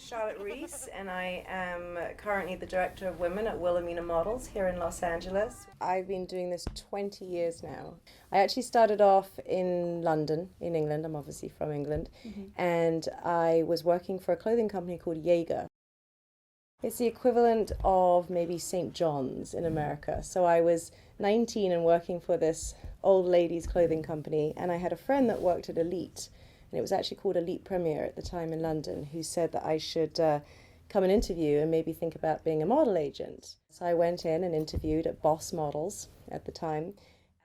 Charlotte Reiss, and I am currently the director of women at Wilhelmina Models here in Los Angeles. I've been doing this 20 years now. I actually started off in London, in England. I'm obviously from England, and I was working for a clothing company called Jaeger. It's the equivalent of maybe St. John's in America. So I was 19 and working for this old ladies' clothing company, and I had a friend that worked at Elite. And it was actually called Elite Premier at the time in London, who said that I should come and interview and maybe think about being a model agent. So I went in and interviewed at Boss Models at the time.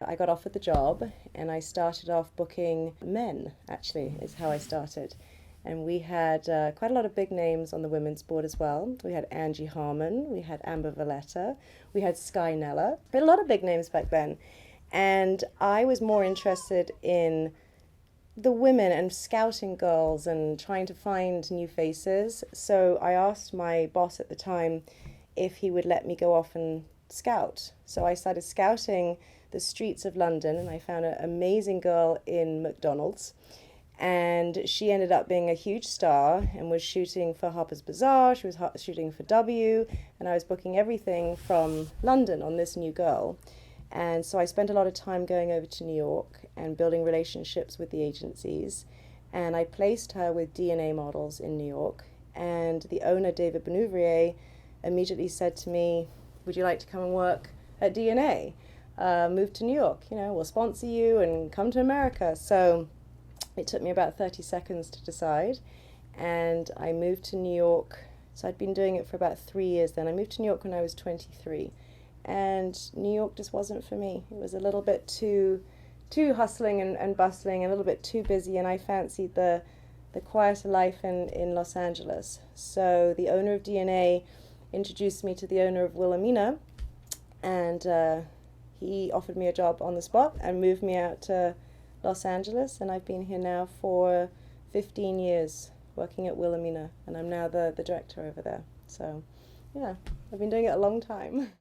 I got offered the job and I started off booking men, actually, is how I started. And we had quite a lot of big names on the women's board as well. We had Angie Harmon, we had Amber Valletta, we had Sky Nella. We had a lot of big names back then. And I was more interested in the women and scouting girls and trying to find new faces. So I asked my boss at the time if he would let me go off and scout. So I started scouting the streets of London, and I found an amazing girl in McDonald's. And she ended up being a huge star and was shooting for Harper's Bazaar, she was shooting for W, and I was booking everything from London on this new girl. And so I spent a lot of time going over to New York and building relationships with the agencies. And I placed her with DNA Models in New York. And the owner, David Benouvrier, immediately said to me, "Would you like to come and work at DNA? Move to New York, we'll sponsor you and come to America." So it took me about 30 seconds to decide. And I moved to New York. So I'd been doing it for about 3 years then. I moved to New York when I was 23. And New York just wasn't for me. It was a little bit too hustling and bustling, a little bit too busy, and I fancied the quieter life in Los Angeles. So the owner of DNA introduced me to the owner of Wilhelmina, and he offered me a job on the spot and moved me out to Los Angeles, and I've been here now for 15 years working at Wilhelmina, and I'm now the director over there. So yeah, I've been doing it a long time.